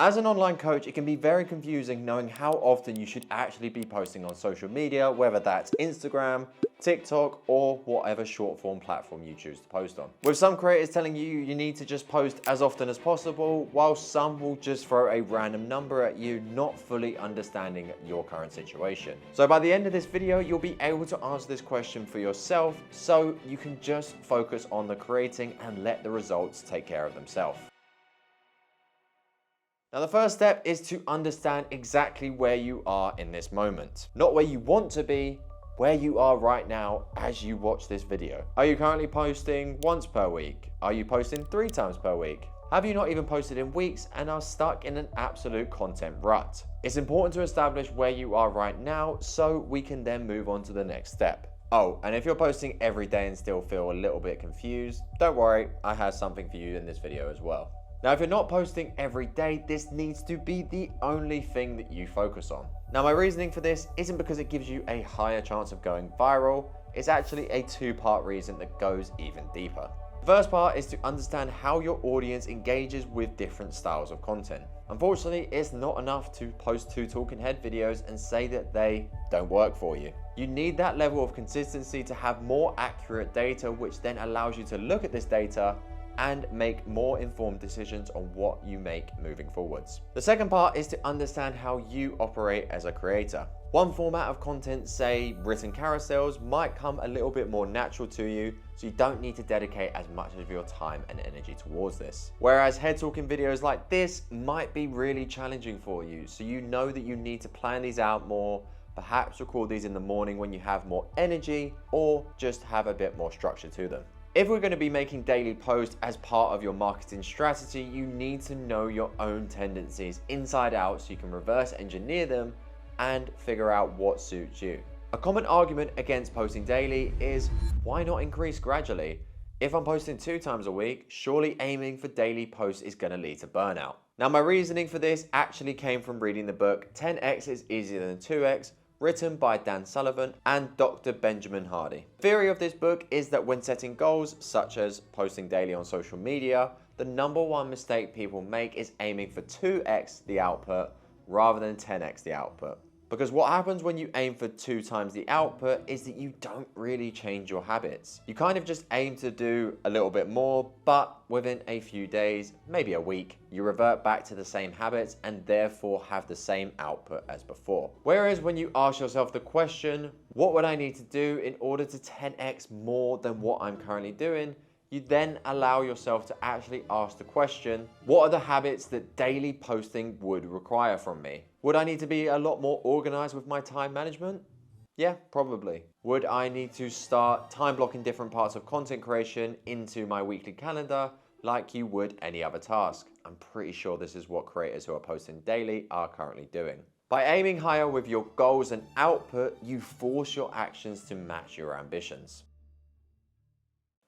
As an online coach, it can be very confusing knowing how often you should actually be posting on social media, whether that's Instagram, TikTok, or whatever short form platform you choose to post on. With some creators telling you need to just post as often as possible, while some will just throw a random number at you, not fully understanding your current situation. So by the end of this video, you'll be able to answer this question for yourself, so you can just focus on the creating and let the results take care of themselves. Now, the first step is to understand exactly where you are in this moment. Not where you want to be, where you are right now as you watch this video. Are you currently posting once per week? Are you posting 3 times per week? Have you not even posted in weeks and are stuck in an absolute content rut? It's important to establish where you are right now so we can then move on to the next step. Oh, and if you're posting every day and still feel a little bit confused, don't worry, I have something for you in this video as well. Now, if you're not posting every day, this needs to be the only thing that you focus on. Now, my reasoning for this isn't because it gives you a higher chance of going viral. It's actually a 2-part reason that goes even deeper. The first part is to understand how your audience engages with different styles of content. Unfortunately, it's not enough to post 2 talking head videos and say that they don't work for you. You need that level of consistency to have more accurate data, which then allows you to look at this data and make more informed decisions on what you make moving forwards. The second part is to understand how you operate as a creator. One format of content, say written carousels, might come a little bit more natural to you, so you don't need to dedicate as much of your time and energy towards this. Whereas head talking videos like this might be really challenging for you, so you know that you need to plan these out more, perhaps record these in the morning when you have more energy, or just have a bit more structure to them. If we're going to be making daily posts as part of your marketing strategy, you need to know your own tendencies inside out so you can reverse engineer them and figure out what suits you. A common argument against posting daily is, why not increase gradually? If I'm posting 2 times a week, surely aiming for daily posts is going to lead to burnout. Now, my reasoning for this actually came from reading the book 10x is easier than 2x, written by Dan Sullivan and Dr. Benjamin Hardy. The theory of this book is that when setting goals, such as posting daily on social media, the #1 mistake people make is aiming for 2x the output rather than 10x the output. Because what happens when you aim for 2 times the output is that you don't really change your habits. You kind of just aim to do a little bit more, but within a few days, maybe a week, you revert back to the same habits and therefore have the same output as before. Whereas when you ask yourself the question, what would I need to do in order to 10x more than what I'm currently doing? You then allow yourself to actually ask the question, what are the habits that daily posting would require from me? Would I need to be a lot more organized with my time management? Yeah, probably. Would I need to start time blocking different parts of content creation into my weekly calendar like you would any other task? I'm pretty sure this is what creators who are posting daily are currently doing. By aiming higher with your goals and output, you force your actions to match your ambitions.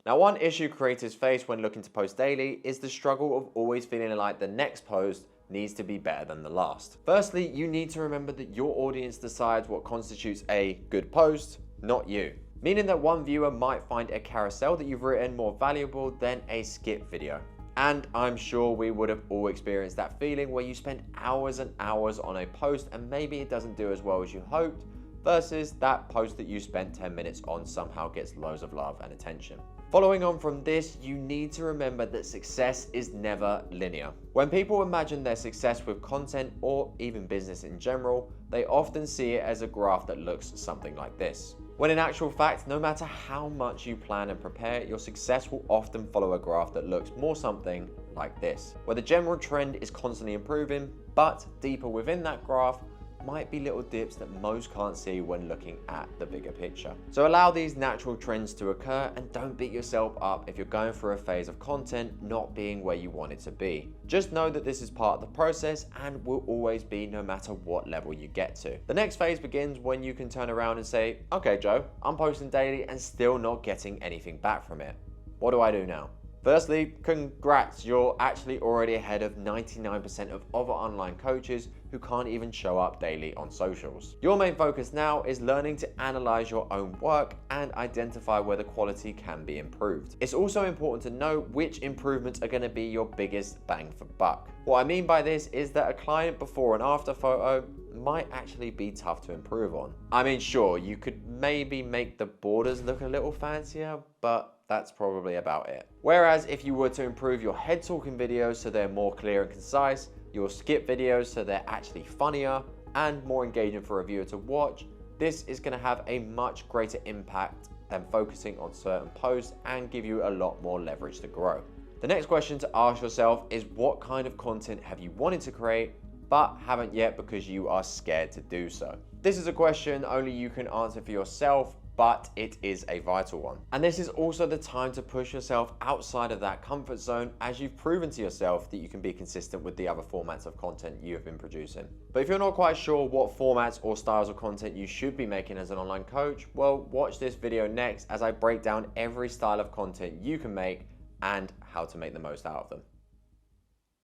Now, one issue creators face when looking to post daily is the struggle of always feeling like the next post needs to be better than the last. Firstly, you need to remember that your audience decides what constitutes a good post, not you. Meaning that one viewer might find a carousel that you've written more valuable than a skip video. And I'm sure we would have all experienced that feeling where you spend hours and hours on a post and maybe it doesn't do as well as you hoped, versus that post that you spent 10 minutes on somehow gets loads of love and attention. Following on from this, you need to remember that success is never linear. When people imagine their success with content or even business in general, they often see it as a graph that looks something like this. When in actual fact, no matter how much you plan and prepare, your success will often follow a graph that looks more something like this, where the general trend is constantly improving, but deeper within that graph might be little dips that most can't see when looking at the bigger picture. So allow these natural trends to occur and don't beat yourself up if you're going through a phase of content not being where you want it to be. Just know that this is part of the process and will always be no matter what level you get to. The next phase begins when you can turn around and say, okay Joe, I'm posting daily and still not getting anything back from it. What do I do now? Firstly, congrats, you're actually already ahead of 99% of other online coaches who can't even show up daily on socials. Your main focus now is learning to analyze your own work and identify where the quality can be improved. It's also important to know which improvements are going to be your biggest bang for buck. What I mean by this is that a client before and after photo might actually be tough to improve on. I mean, sure, you could maybe make the borders look a little fancier, but that's probably about it. Whereas if you were to improve your head talking videos so they're more clear and concise, your skip videos so they're actually funnier and more engaging for a viewer to watch, this is going to have a much greater impact than focusing on certain posts and give you a lot more leverage to grow. The next question to ask yourself is, what kind of content have you wanted to create but haven't yet because you are scared to do so? This is a question only you can answer for yourself, but it is a vital one. And this is also the time to push yourself outside of that comfort zone, as you've proven to yourself that you can be consistent with the other formats of content you have been producing. But if you're not quite sure what formats or styles of content you should be making as an online coach, well, watch this video next as I break down every style of content you can make and how to make the most out of them.